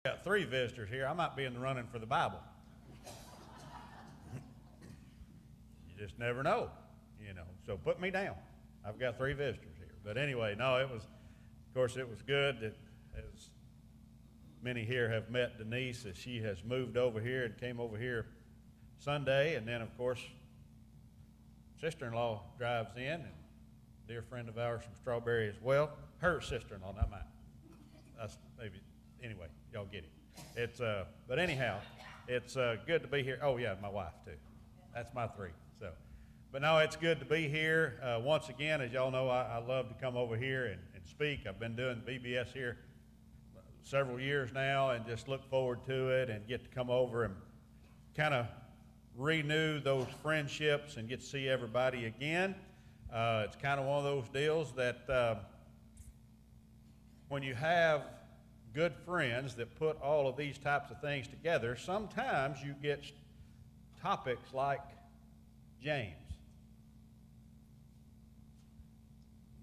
Got three visitors here. I might be in the running for the Bible. You just never know. So put me down. I've got three visitors here. But anyway, no, it was good that as many here have met Denise as she has moved over here and came over here Sunday. And then, of course, sister-in-law drives in, and a dear friend of ours from Strawberry as well. Her sister-in-law, not mine. That's maybe. Anyway, y'all get it. But anyhow, it's good to be here. Oh yeah, my wife too. That's my three. But no, it's good to be here once again. As y'all know, I love to come over here and speak. I've been doing VBS here several years now, and just look forward to it and get to come over and kind of renew those friendships and get to see everybody again. It's kind of one of those deals that when you have good friends that put all of these types of things together, sometimes you get topics like James.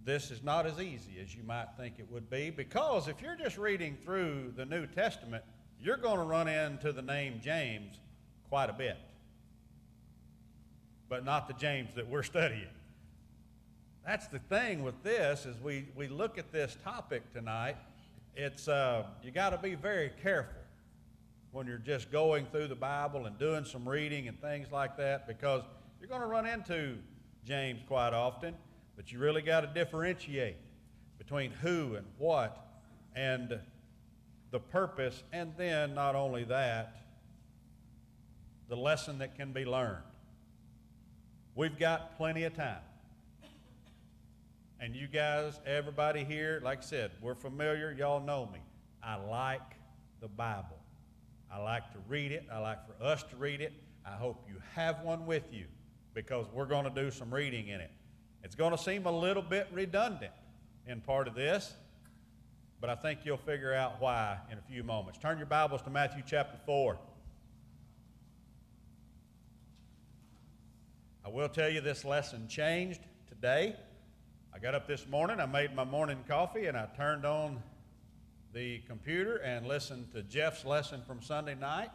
This is not as easy as you might think it would be, because if you're just reading through the New Testament, you're going to run into the name James quite a bit, but not the James that we're studying. That's the thing with this, is we look at this topic tonight. It's you got to be very careful when you're just going through the Bible and doing some reading and things like that, because you're going to run into James quite often, but you really got to differentiate between who and what and the purpose, and then not only that, the lesson that can be learned. We've got plenty of time. And you guys, everybody here, like I said, we're familiar, y'all know me. I like the Bible. I like to read it. I like for us to read it. I hope you have one with you, because we're going to do some reading in it. It's going to seem a little bit redundant in part of this, but I think you'll figure out why in a few moments. Turn your Bibles to Matthew chapter 4. I will tell you, this lesson changed today. I got up this morning, I made my morning coffee, and I turned on the computer and listened to Jeff's lesson from Sunday night,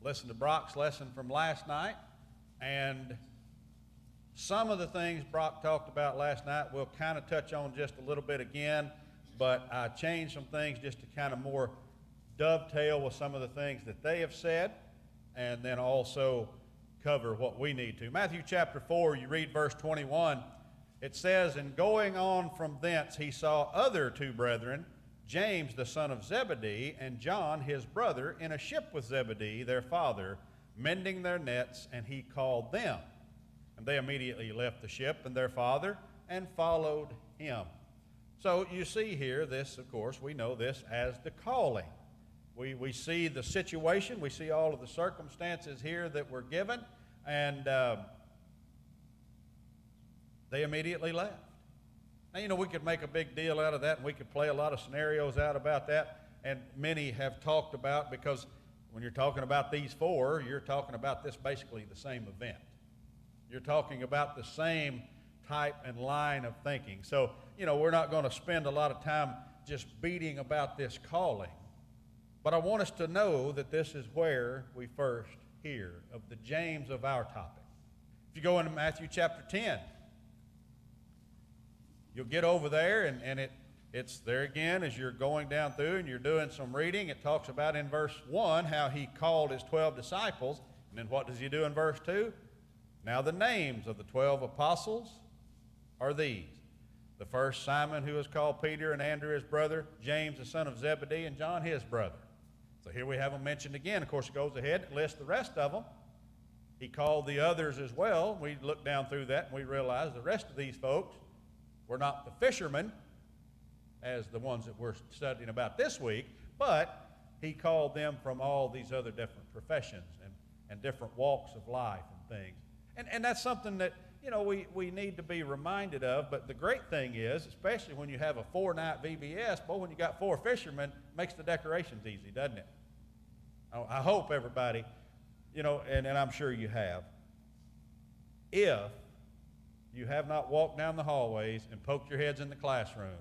listened to Brock's lesson from last night, and some of the things Brock talked about last night we'll kind of touch on just a little bit again, but I changed some things just to kind of more dovetail with some of the things that they have said, and then also cover what we need to. Matthew chapter 4, you read verse 21. It says, "And going on from thence he saw other two brethren, James the son of Zebedee, and John his brother, in a ship with Zebedee their father, mending their nets, and he called them. And they immediately left the ship and their father, and followed him." So you see here, this, of course, we know this as the calling. We see the situation, we see all of the circumstances here that were given, and they immediately left. Now, we could make a big deal out of that, and we could play a lot of scenarios out about that, and many have talked about, because when you're talking about these four, you're talking about this basically the same event. You're talking about the same type and line of thinking. So, we're not going to spend a lot of time just beating about this calling, but I want us to know that this is where we first hear of the James of our topic. If you go into Matthew chapter 10, you'll get over there, and it's there again as you're going down through and you're doing some reading. It talks about in verse 1 how he called his 12 disciples, and then what does he do in verse 2? Now the names of the 12 apostles are these. The first, Simon, who is called Peter, and Andrew his brother, James the son of Zebedee, and John his brother. So here we have them mentioned again. Of course, it goes ahead and lists the rest of them. He called the others as well. We look down through that and we realize the rest of these folks were not the fishermen as the ones that we're studying about this week, but he called them from all these other different professions and different walks of life and things. And that's something that, we need to be reminded of. But the great thing is, especially when you have a 4-night VBS, when you got 4 fishermen, makes the decorations easy, doesn't it? I hope everybody, and I'm sure you have, if you have not walked down the hallways and poked your heads in the classrooms,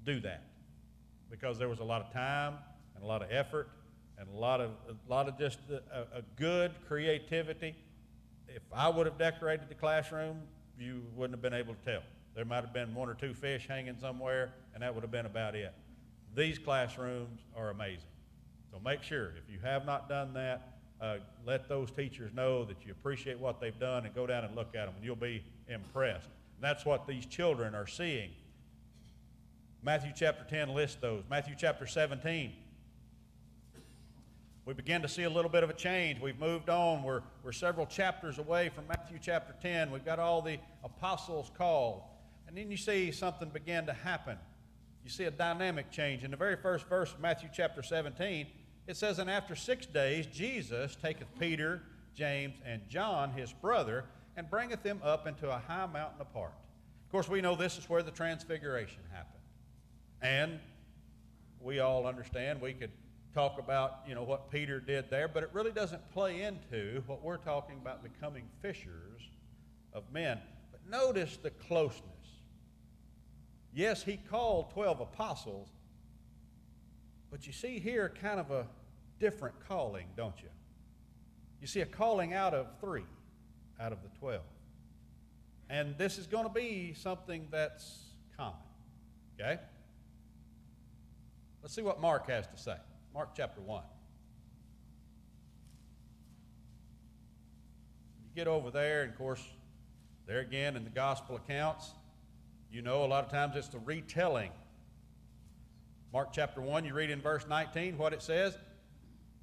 do that. Because there was a lot of time and and a lot of effort and a lot of just a good creativity. If I would have decorated the classroom, you wouldn't have been able to tell. There might have been one or two fish hanging somewhere, and that would have been about it. These classrooms are amazing. So make sure, if you have not done that, let those teachers know that you appreciate what they've done, and go down and look at them, and you'll be impressed. And that's what these children are seeing. Matthew chapter 10 lists those. Matthew chapter 17. We begin to see a little bit of a change. We've moved on. We're several chapters away from Matthew chapter 10. We've got all the apostles called. And then you see something begin to happen. You see a dynamic change. In the very first verse of Matthew chapter 17, it says, "And after 6 days Jesus taketh Peter, James, and John his brother, and bringeth them up into a high mountain apart." Of course, we know this is where the transfiguration happened. And we all understand, we could talk about, what Peter did there, but it really doesn't play into what we're talking about, becoming fishers of men. But notice the closeness. Yes, he called 12 apostles, but you see here kind of a different calling, don't you? You see a calling out of 3 out of the 12. And this is going to be something that's common, okay? Let's see what Mark has to say. Mark chapter 1. You get over there, and of course, there again in the gospel accounts, a lot of times it's the retelling. Mark chapter 1, you read in verse 19 what it says.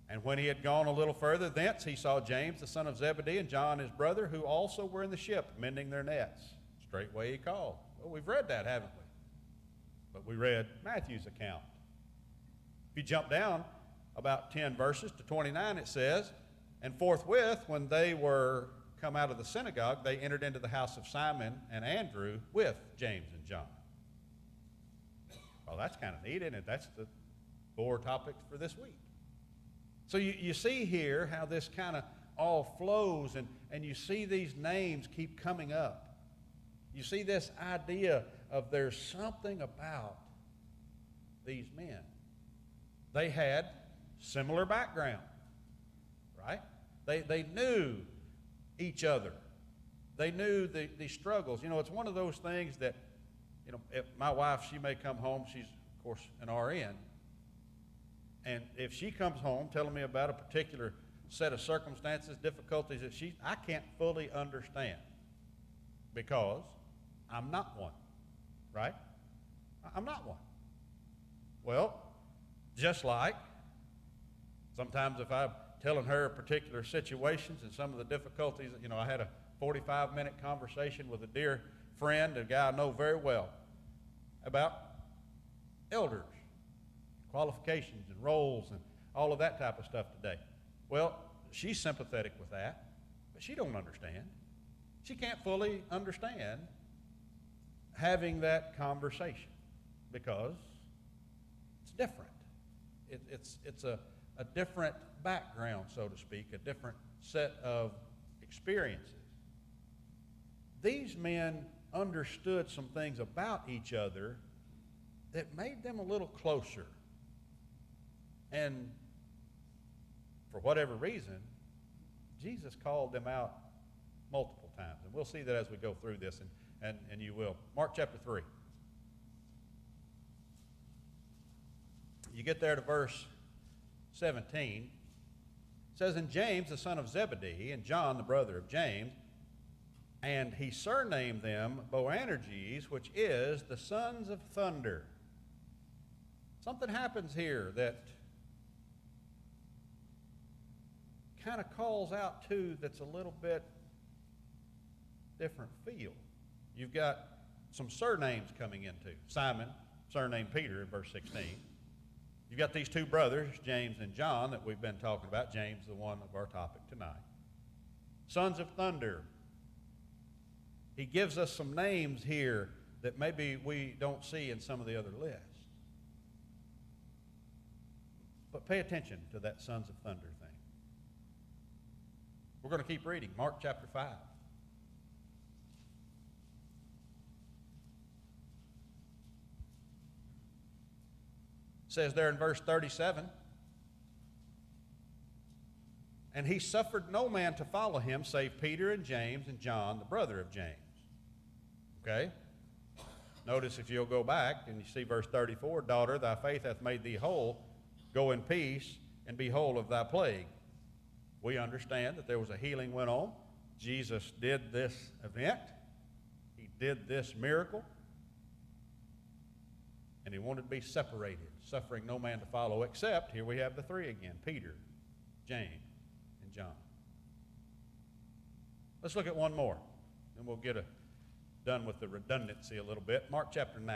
"And when he had gone a little further thence, he saw James the son of Zebedee and John his brother, who also were in the ship, mending their nets. Straightway he called." Well, we've read that, haven't we? But we read Matthew's account. If you jump down about 10 verses to 29, it says, "And forthwith, when they were come out of the synagogue, they entered into the house of Simon and Andrew with James and John." Well, that's kind of neat, isn't it? That's the 4 topics for this week. So you see here how this kind of all flows, and you see these names keep coming up. You see this idea of there's something about these men. They had similar background, right? They knew each other. They knew the struggles. It's one of those things that, if my wife, she may come home, she's, of course, an RN, and if she comes home telling me about a particular set of circumstances, difficulties that I can't fully understand, because I'm not one, right? I'm not one. Well, just like sometimes if I'm telling her particular situations and some of the difficulties, I had a 45-minute conversation with a dear friend, a guy I know very well, about elders, qualifications and roles and all of that type of stuff today. Well, she's sympathetic with that, but she don't understand. She can't fully understand having that conversation because it's different. It's a different background, so to speak, a different set of experiences. These men understood some things about each other that made them a little closer. And for whatever reason, Jesus called them out multiple times. And we'll see that as we go through this, and you will. Mark chapter 3. You get there to verse 17. It says, "And James the son of Zebedee and John the brother of James, and he surnamed them Boanerges, which is the sons of thunder." Something happens here that kind of calls out too, that's a little bit different feel. You've got some surnames coming into. Simon, surnamed Peter in verse 16. You've got these 2 brothers, James and John, that we've been talking about. James, the one of our topic tonight. Sons of thunder. He gives us some names here that maybe we don't see in some of the other lists. But pay attention to that sons of thunder thing. We're going to keep reading. Mark chapter 5. It says there in verse 37, And he suffered no man to follow him save Peter and James and John, the brother of James. Okay? Notice if you'll go back and you see verse 34, daughter, thy faith hath made thee whole. Go in peace and be whole of thy plague. We understand that there was a healing went on. Jesus did this event. He did this miracle. And he wanted to be separated, suffering no man to follow, except, here we have the three again, Peter, James, and John. Let's look at one more, and we'll get done with the redundancy a little bit. Mark chapter 9.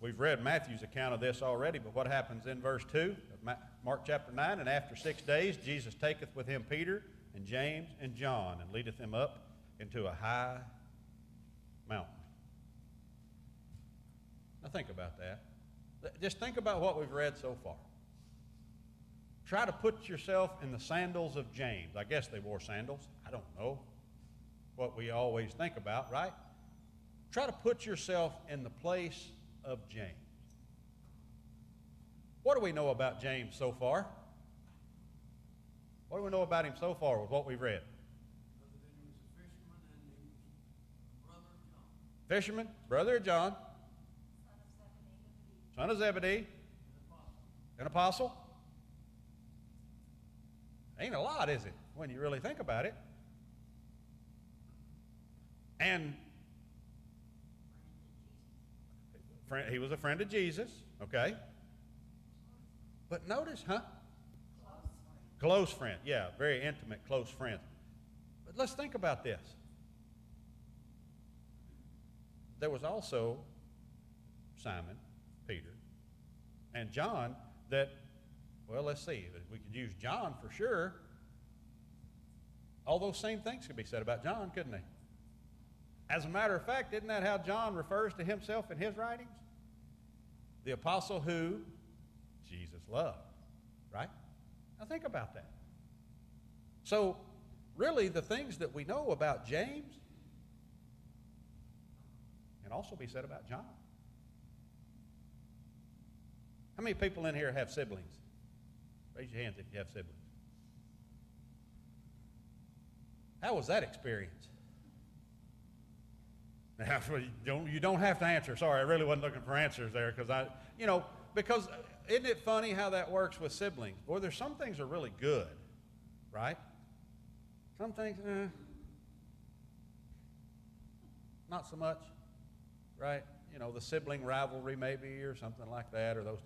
We've read Matthew's account of this already, but what happens in verse 2 of Mark chapter 9? And after 6 days, Jesus taketh with him Peter and James and John, and leadeth them up into a high mountain. Now think about that. Just think about what we've read so far. Try to put yourself in the sandals of James. I guess they wore sandals. I don't know what we always think about, right? Try to put yourself in the place of James. What do we know about James so far? What do we know about him so far with what we've read? Fisherman, brother of John, son of Zebedee, an apostle. Ain't a lot, is it, when you really think about it? And he was a friend of Jesus, okay? But notice, Close friend, yeah, very intimate, close friend. But let's think about this. There was also Simon, Peter, and John that, well, let's see, we could use John for sure. All those same things could be said about John, couldn't they? As a matter of fact, isn't that how John refers to himself in his writings? The apostle who Jesus loved, right? Now think about that. So, really, the things that we know about James can also be said about John. How many people in here have siblings? Raise your hands if you have siblings. How was that experience? Now, you don't have to answer. Sorry, I really wasn't looking for answers there because isn't it funny how that works with siblings? Boy, there's some things are really good, right? Some things, not so much, right? The sibling rivalry maybe or something like that, or those.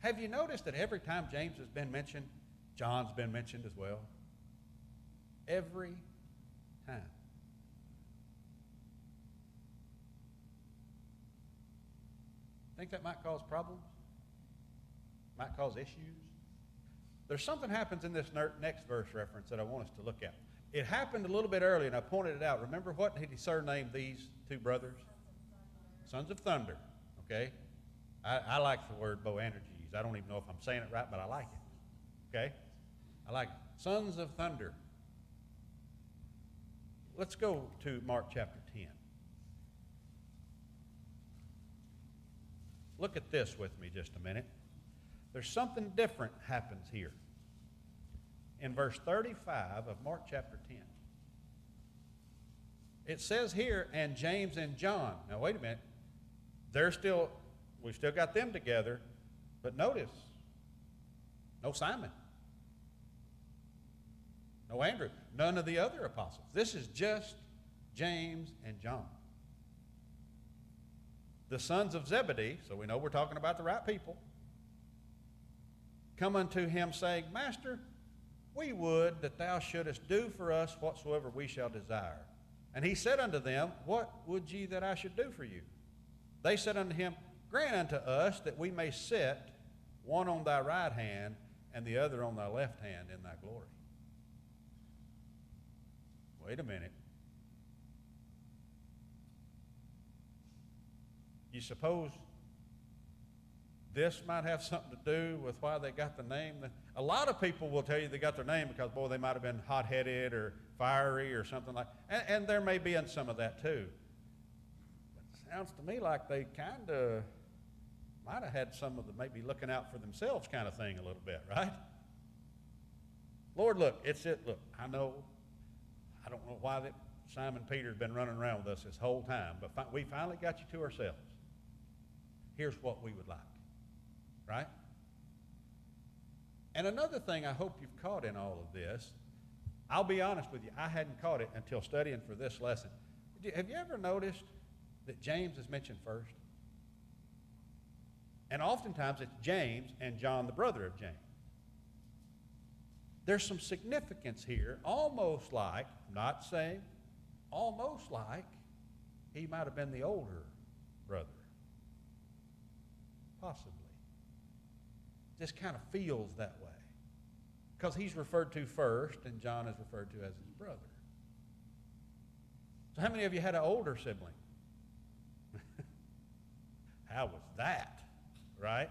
Have you noticed that every time James has been mentioned, John's been mentioned as well? Every time. Think that might cause problems? Might cause issues? There's something happens in this next verse reference that I want us to look at. It happened a little bit earlier, and I pointed it out. Remember what did he surnamed these two brothers? Sons of Thunder. Okay? I like the word Boanerges. I don't even know if I'm saying it right, but I like it. Okay? I like it. Sons of Thunder. Let's go to Mark chapter 10. Look at this with me just a minute. There's something different happens here. In verse 35 of Mark chapter 10. It says here, and James and John. Now wait a minute. We've still got them together, but notice, no Simon. No Andrew. None of the other apostles. This is just James and John. The sons of Zebedee, so we know we're talking about the right people, come unto him saying, Master, we would that thou shouldest do for us whatsoever we shall desire. And he said unto them, What would ye that I should do for you? They said unto him, Grant unto us that we may sit, one on thy right hand and the other on thy left hand in thy glory. Wait a minute. You suppose this might have something to do with why they got the name? A lot of people will tell you they got their name because, boy, they might have been hot-headed or fiery or something like that. And there may be in some of that too. But it sounds to me like they kind of might have had some of the maybe looking out for themselves kind of thing a little bit, right? Lord, look, it's it. Look, I don't know why that Simon Peter's been running around with us this whole time, but we finally got you to ourselves. Here's what we would like, right? And another thing I hope you've caught in all of this, I'll be honest with you, I hadn't caught it until studying for this lesson. Have you ever noticed that James is mentioned first? And oftentimes it's James and John, the brother of James. There's some significance here, almost like, I'm not saying, almost like he might have been the older brother. Possibly. Just kind of feels that way. Because he's referred to first and John is referred to as his brother. So how many of you had an older sibling? How was that? Right?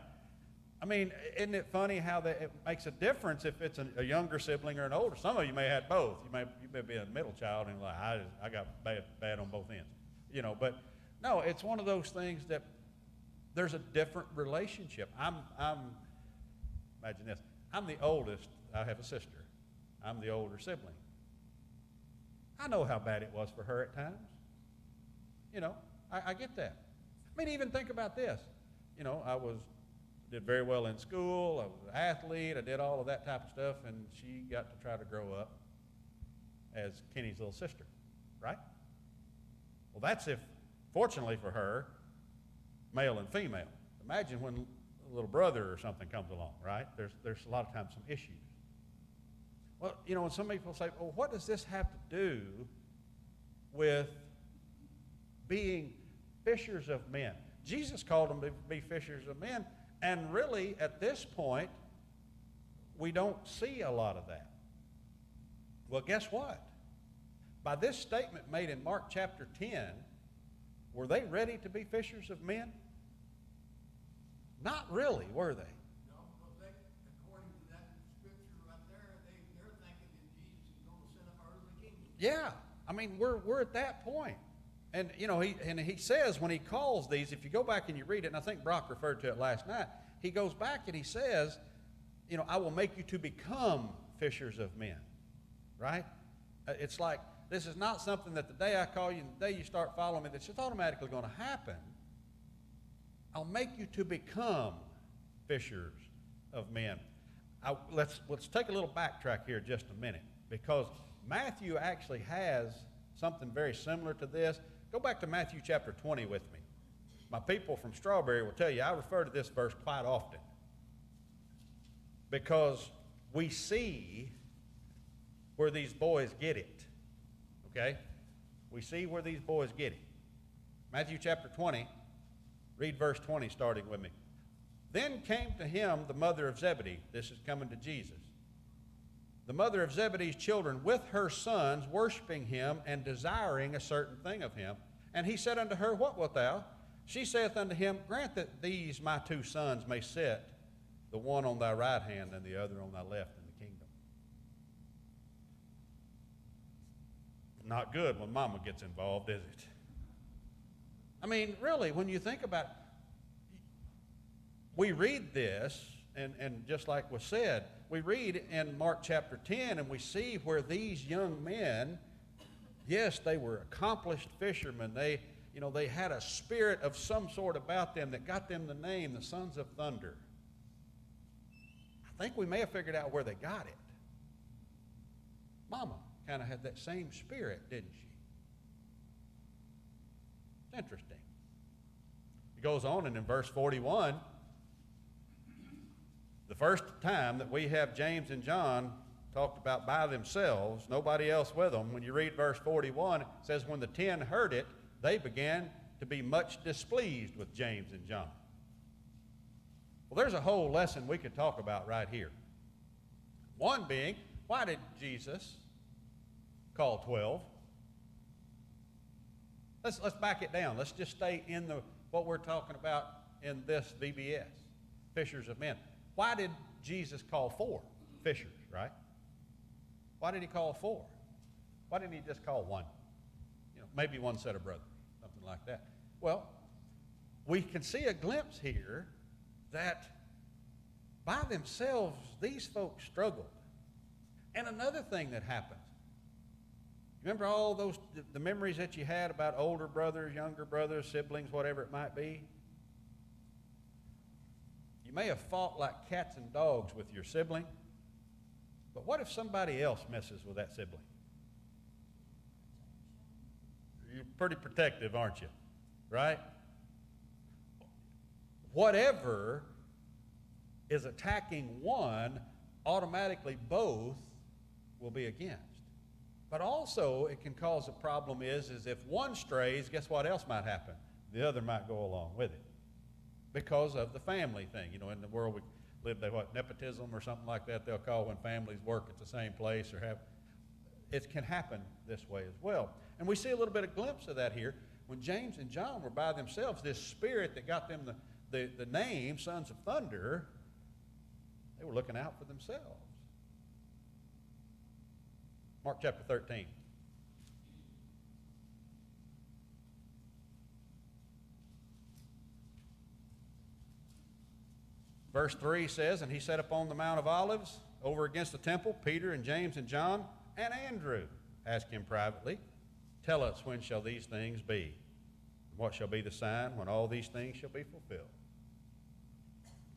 I mean, isn't it funny how it makes a difference if it's a younger sibling or an older? Some of you may have both. You may be a middle child and like, I got bad on both ends. You know, but no, it's one of those things that there's a different relationship. Imagine this. I'm the oldest. I have a sister. I'm the older sibling. I know how bad it was for her at times. You know, I get that. I mean, even think about this. You know, did very well in school. I was an athlete. I did all of that type of stuff, and she got to try to grow up as Kenny's little sister, right? Well, that's if, fortunately for her, male and female. Imagine when a little brother or something comes along, right? There's a lot of times some issues. Well, you know, when some people say, well, what does this have to do with being fishers of men? Jesus called them to be fishers of men, and really, at this point, we don't see a lot of that. Well, guess what? By this statement made in Mark chapter 10, were they ready to be fishers of men? Not really, were they? No, but according to that scripture right there, they're thinking that Jesus is going to set up an earthly kingdom. Yeah, I mean, we're at that point. And, you know, he says when he calls these, if you go back and you read it, and I think Brock referred to it last night, he goes back and he says, you know, I will make you to become fishers of men, right? It's like, this is not something that the day I call you and the day you start following me, that's just automatically going to happen. I'll make you to become fishers of men. Let's take a little backtrack here just a minute, because Matthew actually has something very similar to this. Go back to Matthew chapter 20 with me. My people from Strawberry will tell you I refer to this verse quite often because we see where these boys get it. Okay? We see where these boys get it. Matthew chapter 20, read verse 20 starting with me. Then came to him the mother of Zebedee. This is coming to Jesus. The mother of Zebedee's children with her sons, worshiping him and desiring a certain thing of him. And he said unto her, What wilt thou? She saith unto him, Grant that these my two sons may sit, the one on thy right hand and the other on thy left in the kingdom. Not good when mama gets involved, is it? I mean, really, when you think about it, we read this, and just like was said, we read in Mark chapter 10, and we see where these young men, yes, they were accomplished fishermen. They had a spirit of some sort about them that got them the name, the Sons of Thunder. I think we may have figured out where they got it. Mama kind of had that same spirit, didn't she? It's interesting. It goes on, and in verse 41, the first time that we have James and John talked about by themselves, nobody else with them, when you read verse 41, it says, when the 10 heard it, they began to be much displeased with James and John. Well, there's a whole lesson we could talk about right here. One being, why did Jesus call 12? Let's back it down. Let's just stay in what we're talking about in this VBS, fishers of men. Why did Jesus call 4 fishers, right? Why did he call 4? Why didn't he just call 1? Maybe one set of brothers, something like that. Well, we can see a glimpse here that by themselves, these folks struggled. And another thing that happens, remember all those, the memories that you had about older brothers, younger brothers, siblings, whatever it might be? You may have fought like cats and dogs with your sibling, but what if somebody else messes with that sibling? You're pretty protective, aren't you? Right? Whatever is attacking one, automatically both will be against. But also it can cause a problem is if one strays, guess what else might happen? The other might go along with it. Because of the family thing. You know, in the world we live, nepotism or something like that they'll call when families work at the same place or have, it can happen this way as well. And we see a little bit of glimpse of that here. When James and John were by themselves, this spirit that got them the name, Sons of Thunder, they were looking out for themselves. Mark chapter 13. Verse 3 says, and he sat upon the Mount of Olives over against the temple. Peter and James and John and Andrew asked him privately, tell us, when shall these things be? And what shall be the sign when all these things shall be fulfilled?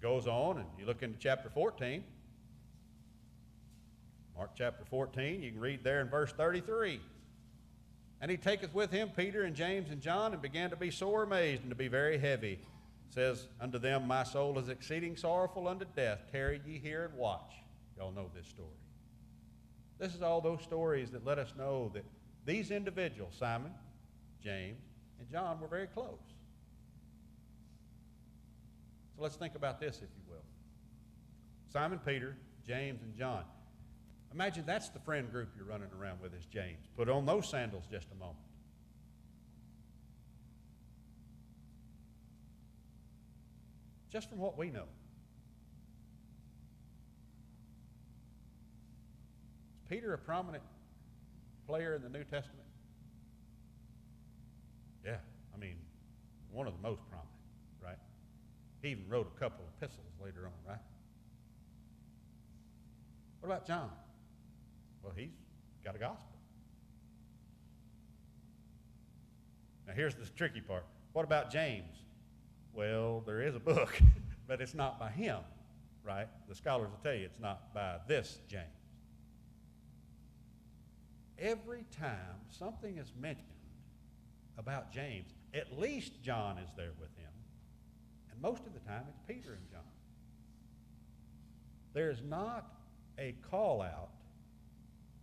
Goes on, and you look into chapter 14. Mark chapter 14, you can read there in verse 33. And he taketh with him Peter and James and John, and began to be sore amazed and to be very heavy. It says, unto them, my soul is exceeding sorrowful unto death. Tarry ye here and watch. Y'all know this story. This is all those stories that let us know that these individuals, Simon, James, and John, were very close. So let's think about this, if you will. Simon, Peter, James, and John. Imagine that's the friend group you're running around with is James. Put on those sandals just a moment. Just from what we know. Is Peter a prominent player in the New Testament? Yeah, I mean, one of the most prominent, right? He even wrote a couple of epistles later on, right? What about John? Well, he's got a gospel. Now, here's the tricky part. What about James? Well, there is a book, but it's not by him, right? The scholars will tell you it's not by this James. Every time something is mentioned about James, at least John is there with him. And most of the time, it's Peter and John. There is not a call out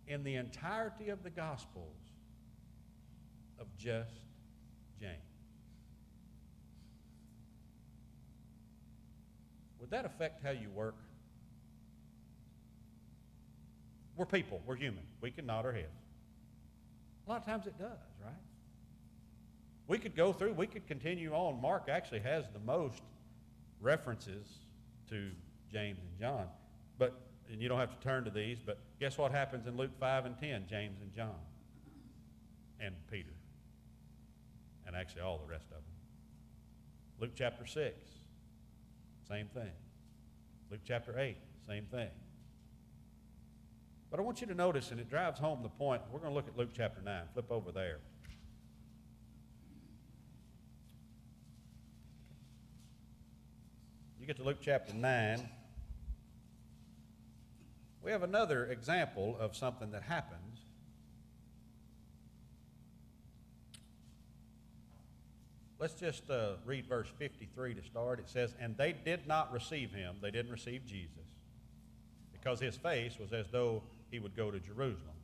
in the entirety of the Gospels of just James. Would that affect how you work? We're people. We're human. We can nod our heads. A lot of times it does, right? We could go through, we could continue on. Mark actually has the most references to James and John. And you don't have to turn to these, but guess what happens in Luke 5 and 10? James and John and Peter. And actually all the rest of them. Luke chapter 6, same thing. Luke chapter 8, same thing. But I want you to notice, and it drives home the point, we're going to look at Luke chapter 9. Flip over there. You get to Luke chapter 9. We have another example of something that happens. Let's just read verse 53 to start. It says, and they did not receive him. They didn't receive Jesus because his face was as though he would go to Jerusalem.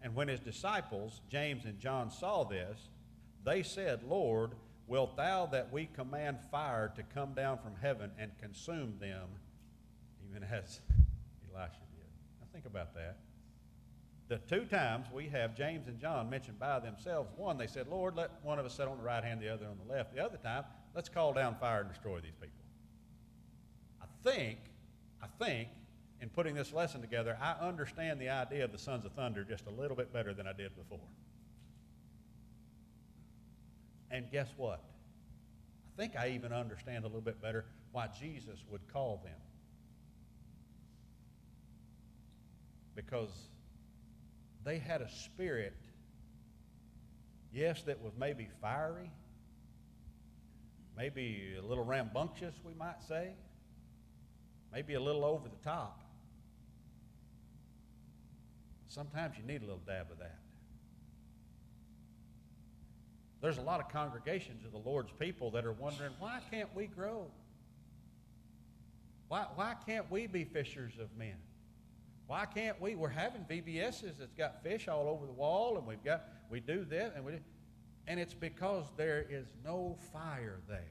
And when his disciples, James and John, saw this, they said, Lord, wilt thou that we command fire to come down from heaven and consume them, even as Elisha did? Now think about that. The two times we have James and John mentioned by themselves. One, they said, Lord, let one of us sit on the right hand, the other on the left. The other time, let's call down fire and destroy these people. I think, in putting this lesson together, I understand the idea of the sons of thunder just a little bit better than I did before. And guess what? I think I even understand a little bit better why Jesus would call them. Because they had a spirit, yes, that was maybe fiery, maybe a little rambunctious, we might say, maybe a little over the top. Sometimes you need a little dab of that. There's a lot of congregations of the Lord's people that are wondering, why can't we grow? Why can't we be fishers of men? Why can't we? We're having VBSs that's got fish all over the wall, and we do that, and it's because there is no fire there.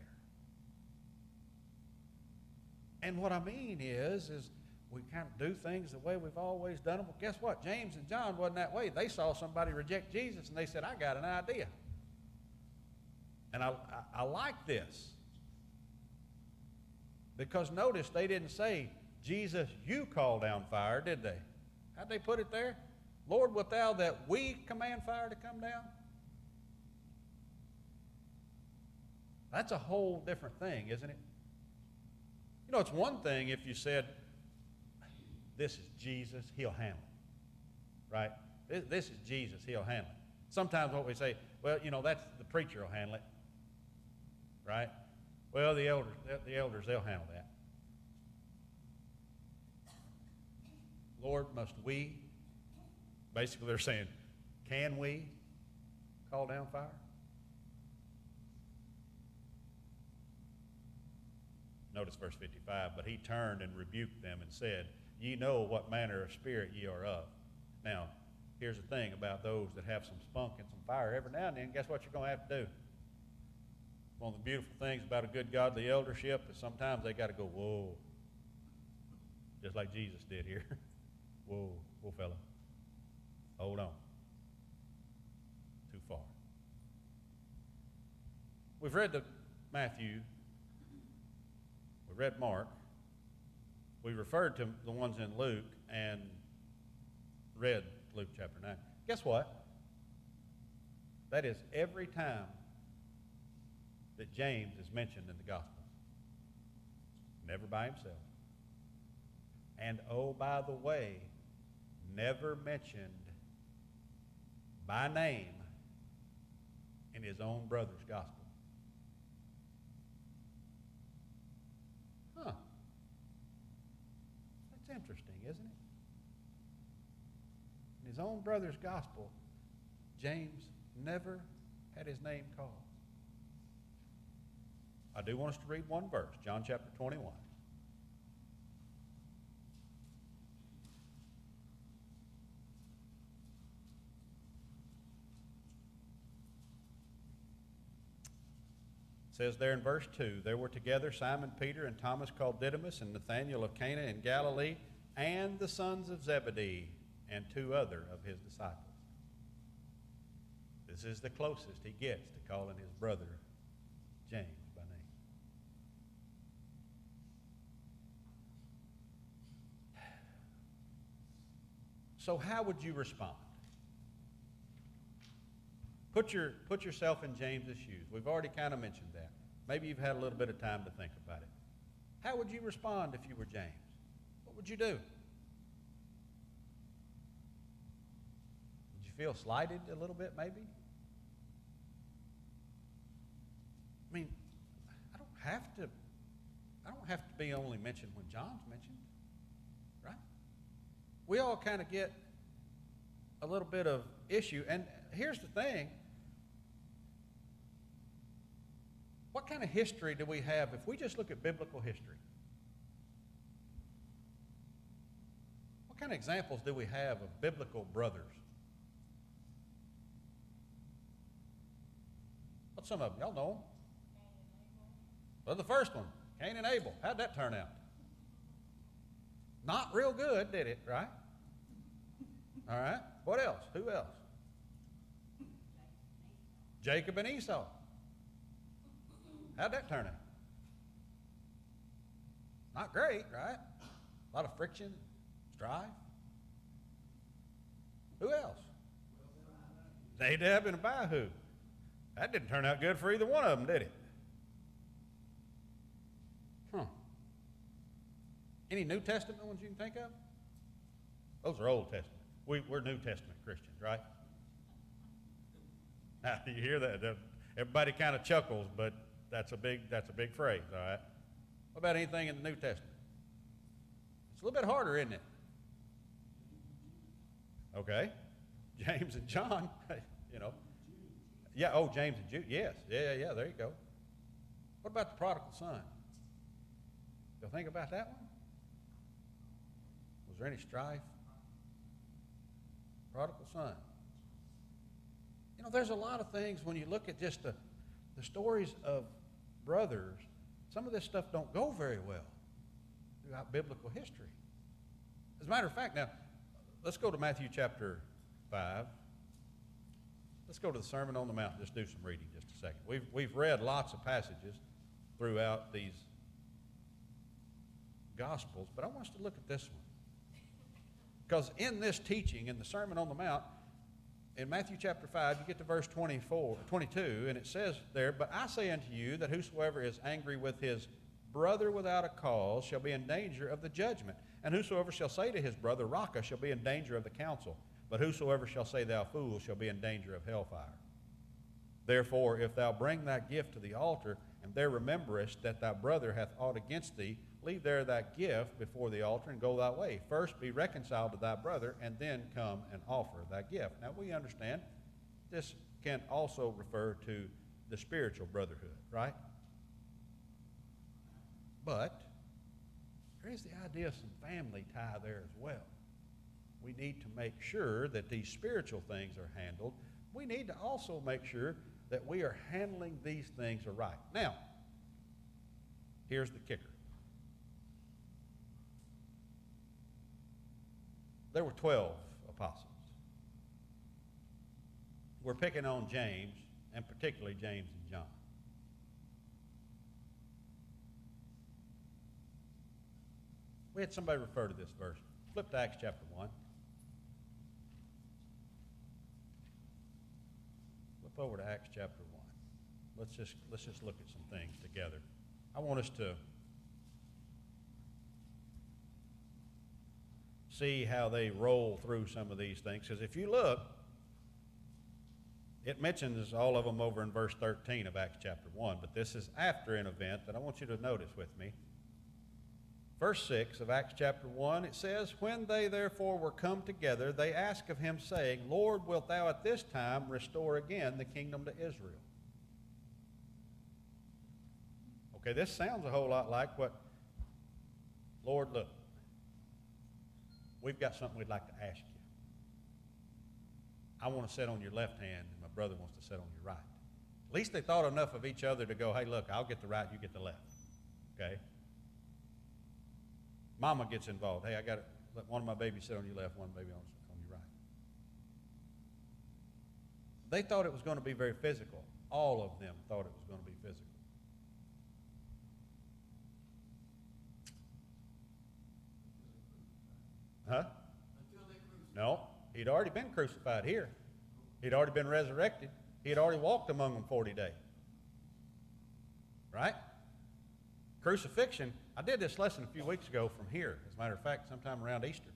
And what I mean is we kind of do things the way we've always done them. Well, guess what? James and John wasn't that way. They saw somebody reject Jesus, and they said, I got an idea. And I like this. Because notice they didn't say, Jesus, you call down fire, did they? How'd they put it there? Lord, wilt thou that we command fire to come down? That's a whole different thing, isn't it? You know, it's one thing if you said, this is Jesus, he'll handle it. Right? This is Jesus, he'll handle it. Sometimes what we say, well, you know, that's the preacher will handle it. Right? Well, the elders, they'll handle that. Lord, must we? Basically, they're saying, can we call down fire? Notice verse 55, but he turned and rebuked them and said, ye know what manner of spirit ye are of. Now, here's the thing about those that have some spunk and some fire. Every now and then, guess what you're going to have to do? One of the beautiful things about a good godly eldership is sometimes they got to go, whoa, just like Jesus did here. Whoa, fella, hold on. Too far. We've read Matthew. We read Mark. We referred to the ones in Luke and read Luke chapter 9. Guess what? That is every time that James is mentioned in the Gospels. Never by himself. And oh, by the way, never mentioned by name in his own brother's Gospel. Huh. That's interesting, isn't it? In his own brother's Gospel, James never had his name called. I do want us to read one verse, John chapter 21. It says there in verse 2, there were together Simon Peter and Thomas called Didymus and Nathanael of Cana in Galilee and the sons of Zebedee and two other of his disciples. This is the closest he gets to calling his brother James by name. So how would you respond? Put yourself in James's shoes. We've already kind of mentioned that. Maybe you've had a little bit of time to think about it. How would you respond if you were James? What would you do? Would you feel slighted a little bit, maybe? I mean, I don't have to be only mentioned when John's mentioned, right? We all kind of get a little bit of issue. And here's the thing. What kind of history do we have if we just look at biblical history? What kind of examples do we have of biblical brothers? What's some of them? Y'all know them? Well, the first one, Cain and Abel. How'd that turn out? Not real good, did it, right? All right. What else? Who else? Jacob and Esau. How'd that turn out? Not great, right? A lot of friction, strife. Who else? Nadab and Abihu. That didn't turn out good for either one of them, did it? Any New Testament ones you can think of? Those are Old Testament. We're New Testament Christians, right? Now, you hear that? Everybody kind of chuckles, but that's a big phrase, all right? What about anything in the New Testament? It's a little bit harder, isn't it? Okay. James and John, you know. Yeah, oh, James and Jude, yes. Yeah, there you go. What about the prodigal son? Y'all think about that one? Was there any strife? Prodigal son. You know, there's a lot of things when you look at just the stories of brothers, some of this stuff don't go very well throughout biblical history. As a matter of fact, now, let's go to Matthew chapter 5. Let's go to the Sermon on the Mount and just do some reading just a second. We've read lots of passages throughout these Gospels, but I want us to look at this one. Because in this teaching, in the Sermon on the Mount, in Matthew chapter 5, you get to verse 22, and it says there, "But I say unto you that whosoever is angry with his brother without a cause shall be in danger of the judgment. And whosoever shall say to his brother, Raca, shall be in danger of the council. But whosoever shall say, Thou fool, shall be in danger of hellfire. Therefore, if thou bring thy gift to the altar, and there rememberest that thy brother hath aught against thee, leave there thy gift before the altar, and go thy way. First be reconciled to thy brother, and then come and offer thy gift." Now we understand this can also refer to the spiritual brotherhood, right? But there is the idea of some family tie there as well. We need to make sure that these spiritual things are handled. We need to also make sure that we are handling these things right. Now, here's the kicker. There were 12 apostles. We're picking on James, and particularly James and John. We had somebody refer to this verse. Flip to Acts chapter 1. Flip over to Acts chapter 1. Let's just look at some things together. I want us to see how they roll through some of these things. Because if you look, it mentions all of them over in verse 13 of Acts chapter 1. But this is after an event that I want you to notice with me. Verse 6 of Acts chapter 1, it says, "When they therefore were come together, they asked of him, saying, Lord, wilt thou at this time restore again the kingdom to Israel?" Okay, this sounds a whole lot like what, Lord, look, we've got something we'd like to ask you. I want to sit on your left hand, and my brother wants to sit on your right. At least they thought enough of each other to go, hey, look, I'll get the right, you get the left. Okay? Mama gets involved. Hey, I got to let one of my babies sit on your left, one baby on your right. They thought it was going to be very physical. All of them thought it was going to be physical. Huh? No, he'd already been crucified here. He'd already been resurrected. He had already walked among them 40 days. Right? Crucifixion, I did this lesson a few weeks ago from here, as a matter of fact, sometime around Easter.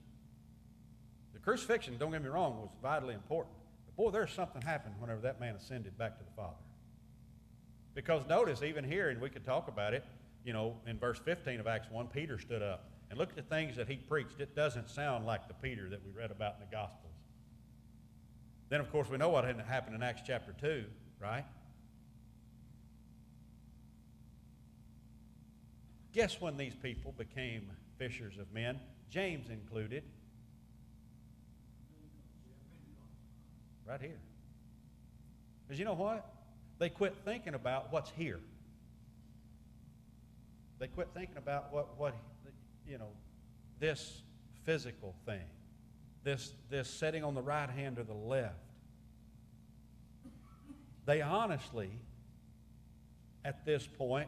The crucifixion, don't get me wrong, was vitally important. But boy, there's something happened whenever that man ascended back to the Father. Because notice, even here, and we could talk about it, you know, in verse 15 of Acts 1, Peter stood up. And look at the things that he preached. It doesn't sound like the Peter that we read about in the Gospels. Then, of course, we know what happened in Acts chapter 2, right? Guess when these people became fishers of men? James included. Right here. Because you know what? They quit thinking about what's here. They quit thinking about what you know, this physical thing, this sitting on the right hand or the left. They honestly, at this point,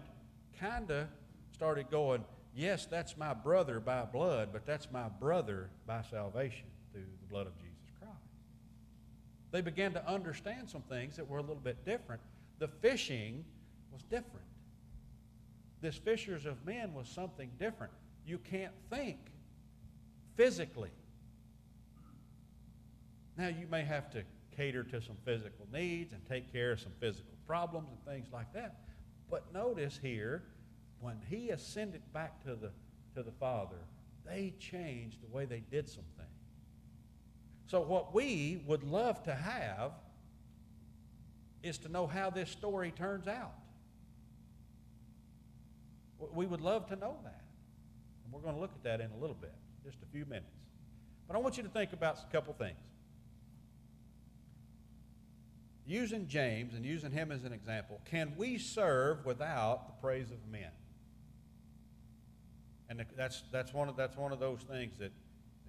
kind of started going, yes, that's my brother by blood, but that's my brother by salvation through the blood of Jesus Christ. They began to understand some things that were a little bit different. The fishing was different. This fishers of men was something different. You can't think physically. Now, you may have to cater to some physical needs and take care of some physical problems and things like that. But notice here, when he ascended back to the Father, they changed the way they did some things. So what we would love to have is to know how this story turns out. We would love to know that. And we're going to look at that in a little bit, just a few minutes. But I want you to think about a couple things. Using James and using him as an example, can we serve without the praise of men? And that's one of those things that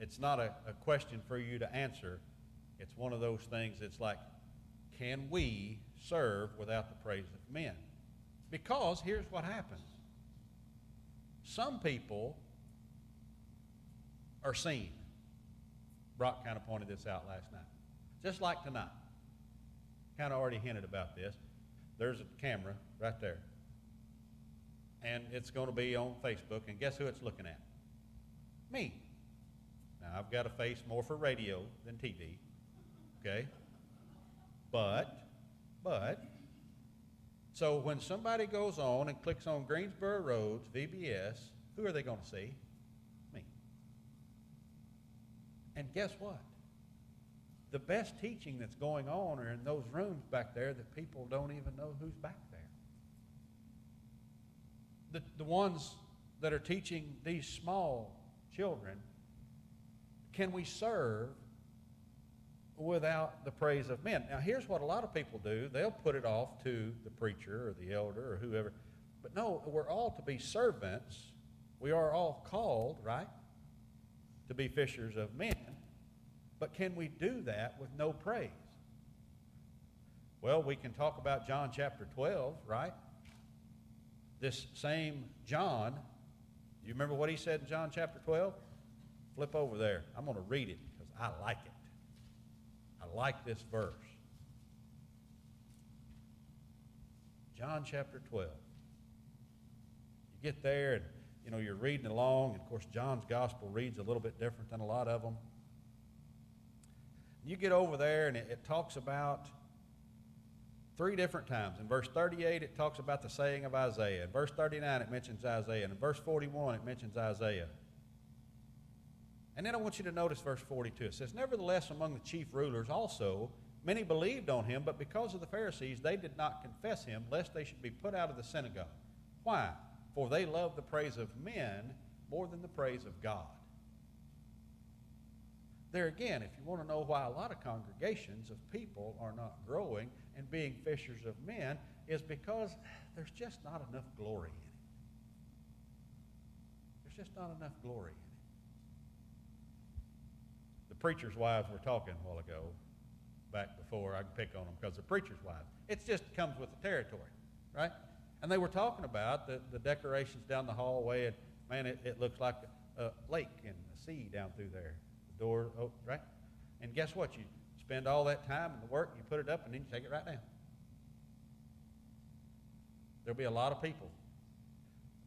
it's not a question for you to answer. It's one of those things that's like, can we serve without the praise of men? Because here's what happens. Some people are seen. Brock kind of pointed this out last night. Just like tonight. Kind of already hinted about this. There's a camera right there. And it's going to be on Facebook. And guess who it's looking at? Me. Now, I've got a face more for radio than TV. Okay? But, so when somebody goes on and clicks on Greensboro Roads, VBS, who are they going to see? Me. And guess what? The best teaching that's going on are in those rooms back there that people don't even know who's back there. The ones that are teaching these small children, can we serve without the praise of men? Now, here's what a lot of people do. They'll put it off to the preacher or the elder or whoever. But no, we're all to be servants. We are all called, right, to be fishers of men. But can we do that with no praise? Well, we can talk about John chapter 12, right? This same John, you remember what he said in John chapter 12? Flip over there. I'm going to read it because I like it. I like this verse. John chapter 12. You get there and, you're reading along. And, of course, John's gospel reads a little bit different than a lot of them. You get over there and it talks about 3 different times. In verse 38, it talks about the saying of Isaiah. In verse 39, it mentions Isaiah. And in verse 41, it mentions Isaiah. And then I want you to notice verse 42. It says, nevertheless, among the chief rulers also, many believed on him, but because of the Pharisees, they did not confess him, lest they should be put out of the synagogue. Why? For they love the praise of men more than the praise of God. There again, if you want to know why a lot of congregations of people are not growing and being fishers of men, is because there's just not enough glory in it. There's just not enough glory in it. The preacher's wives were talking a while ago, back before I can pick on them because the preacher's wives. It just comes with the territory, right? And they were talking about the decorations down the hallway, and man, it looks like a lake and a sea down through there. The door, right? And guess what? You spend all that time and the work, you put it up, and then you take it right down. There'll be a lot of people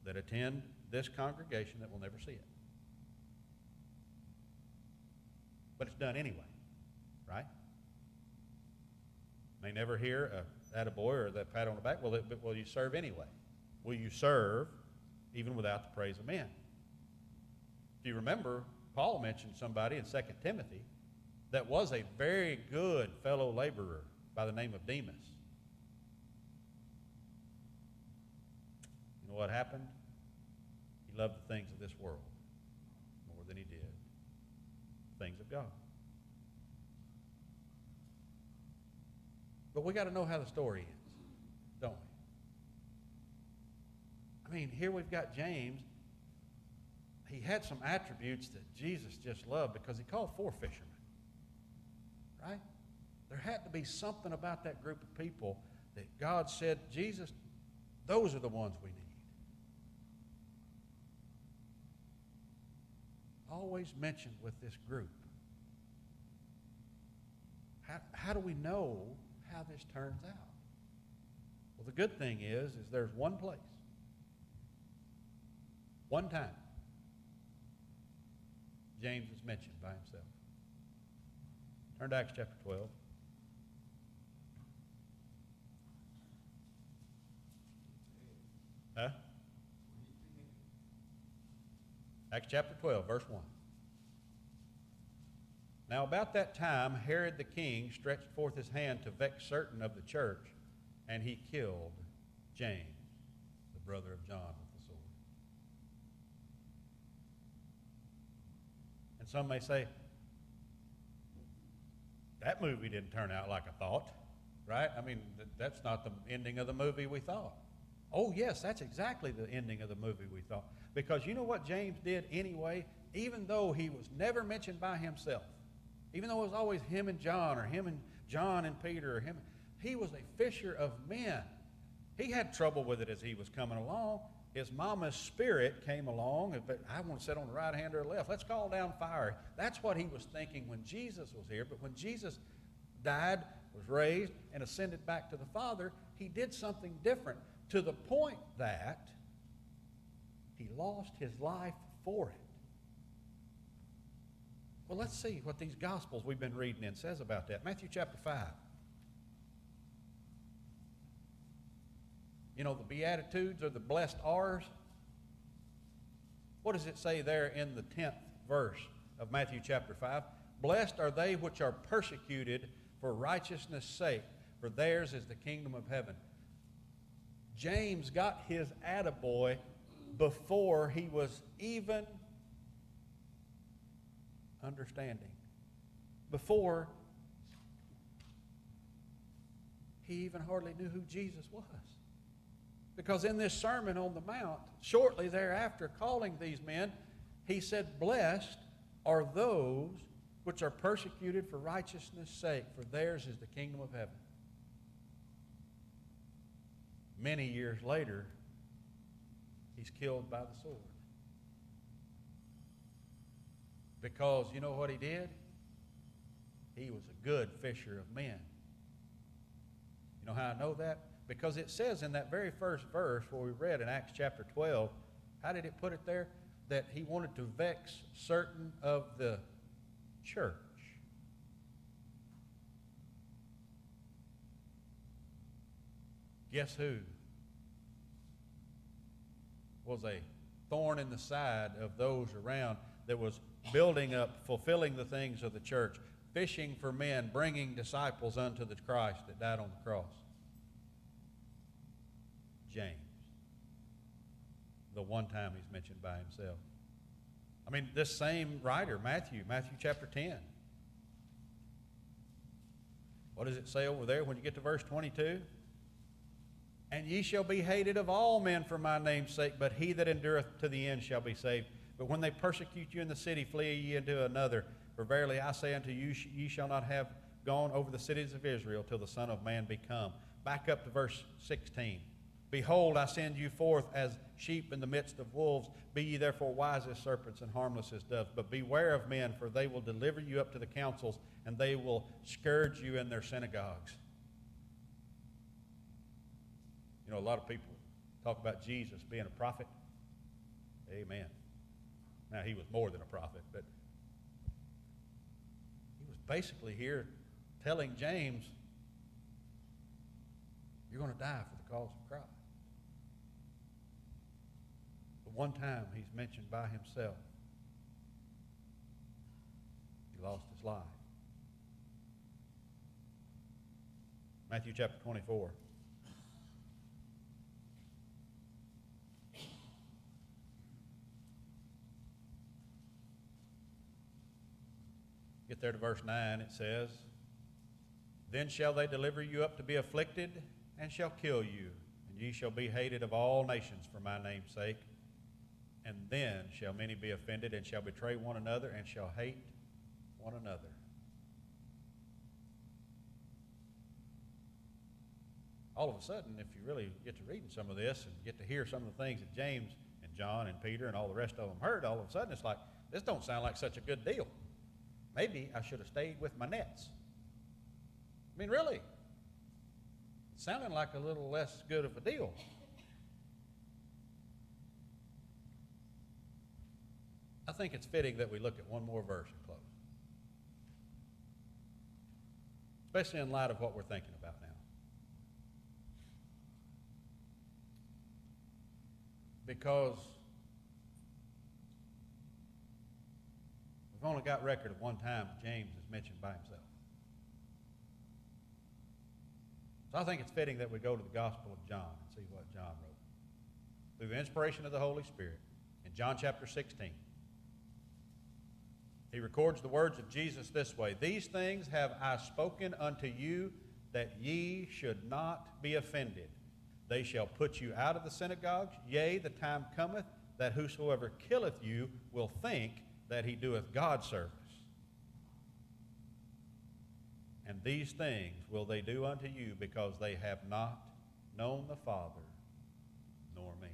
that attend this congregation that will never see it. But it's done anyway, right? May never hear a attaboy or that pat on the back. Well, will you serve anyway? Will you serve even without the praise of men? If you remember, Paul mentioned somebody in 2 Timothy that was a very good fellow laborer by the name of Demas. You know what happened? He loved the things of this world more than he did the things of God. But we got to know how the story ends, don't we? I mean, here we've got James. He had some attributes that Jesus just loved because he called 4 fishermen, right? There had to be something about that group of people that God said, Jesus, those are the ones we need. Always mentioned with this group. How do we know how this turns out? Well, the good thing is there's one place, one time, James is mentioned by himself. Turn to Acts chapter 12. Huh? Acts chapter 12, verse 1. Now about that time Herod the king stretched forth his hand to vex certain of the church, and he killed James, the brother of John, with the sword. And some may say, that movie didn't turn out like I thought, right? I mean, that's not the ending of the movie we thought. Oh, yes, that's exactly the ending of the movie we thought. Because you know what James did anyway? Even though he was never mentioned by himself, even though it was always him and John, or him and John and Peter, or him, he was a fisher of men. He had trouble with it as he was coming along. His mama's spirit came along. I want to sit on the right hand or the left. Let's call down fire. That's what he was thinking when Jesus was here. But when Jesus died, was raised, and ascended back to the Father, he did something different, to the point that he lost his life for it. Well, let's see what these Gospels we've been reading in says about that. Matthew chapter 5. You know, the Beatitudes or the blessed R's. What does it say there in the 10th verse of Matthew chapter 5? Blessed are they which are persecuted for righteousness' sake, for theirs is the kingdom of heaven. James got his attaboy before he was even understanding, before he even hardly knew who Jesus was. Because in this Sermon on the Mount, shortly thereafter, calling these men, he said, blessed are those which are persecuted for righteousness' sake, for theirs is the kingdom of heaven. Many years later, he's killed by the sword. Because you know what he did? He was a good fisher of men. You know how I know that? Because it says in that very first verse where we read in Acts chapter 12, how did it put it there? That he wanted to vex certain of the church. Guess who was a thorn in the side of those around that was building up, fulfilling the things of the church, fishing for men, bringing disciples unto the Christ that died on the cross? James. The one time he's mentioned by himself. I mean, this same writer, Matthew chapter 10. What does it say over there when you get to verse 22? And ye shall be hated of all men for my name's sake, but he that endureth to the end shall be saved. But when they persecute you in the city, flee ye into another. For verily I say unto you, ye shall not have gone over the cities of Israel till the Son of Man be come. Back up to verse 16. Behold, I send you forth as sheep in the midst of wolves. Be ye therefore wise as serpents and harmless as doves. But beware of men, for they will deliver you up to the councils, and they will scourge you in their synagogues. You know, a lot of people talk about Jesus being a prophet. Amen. Now, he was more than a prophet, but he was basically here telling James, you're going to die for the cause of Christ. But one time he's mentioned by himself. He lost his life. Matthew chapter 24. Get there to verse 9, it says, Then shall they deliver you up to be afflicted, and shall kill you, and ye shall be hated of all nations for my name's sake. And then shall many be offended, and shall betray one another, and shall hate one another. All of a sudden, if you really get to reading some of this and get to hear some of the things that James and John and Peter and all the rest of them heard, all of a sudden it's like, this don't sound like such a good deal. Maybe I should have stayed with my nets. I mean, really. It sounded like a little less good of a deal. I think it's fitting that we look at one more verse and close. Especially in light of what we're thinking about now. Because we've only got record of one time James is mentioned by himself. So I think it's fitting that we go to the Gospel of John and see what John wrote. Through the inspiration of the Holy Spirit, in John chapter 16, he records the words of Jesus this way: "These things have I spoken unto you, that ye should not be offended. They shall put you out of the synagogues. Yea, the time cometh that whosoever killeth you will think that he doeth God service. And these things will they do unto you, because they have not known the Father nor me."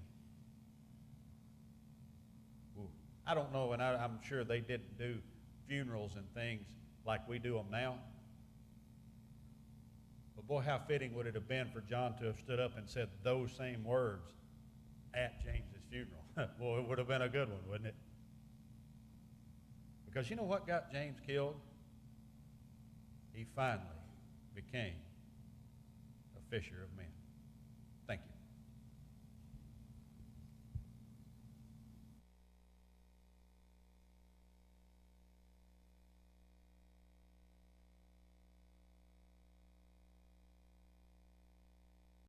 Ooh. I don't know, and I'm sure they didn't do funerals and things like we do them now. But boy, how fitting would it have been for John to have stood up and said those same words at James's funeral. Boy, it would have been a good one, wouldn't it? Because you know what got James killed? He finally became a fisher of men.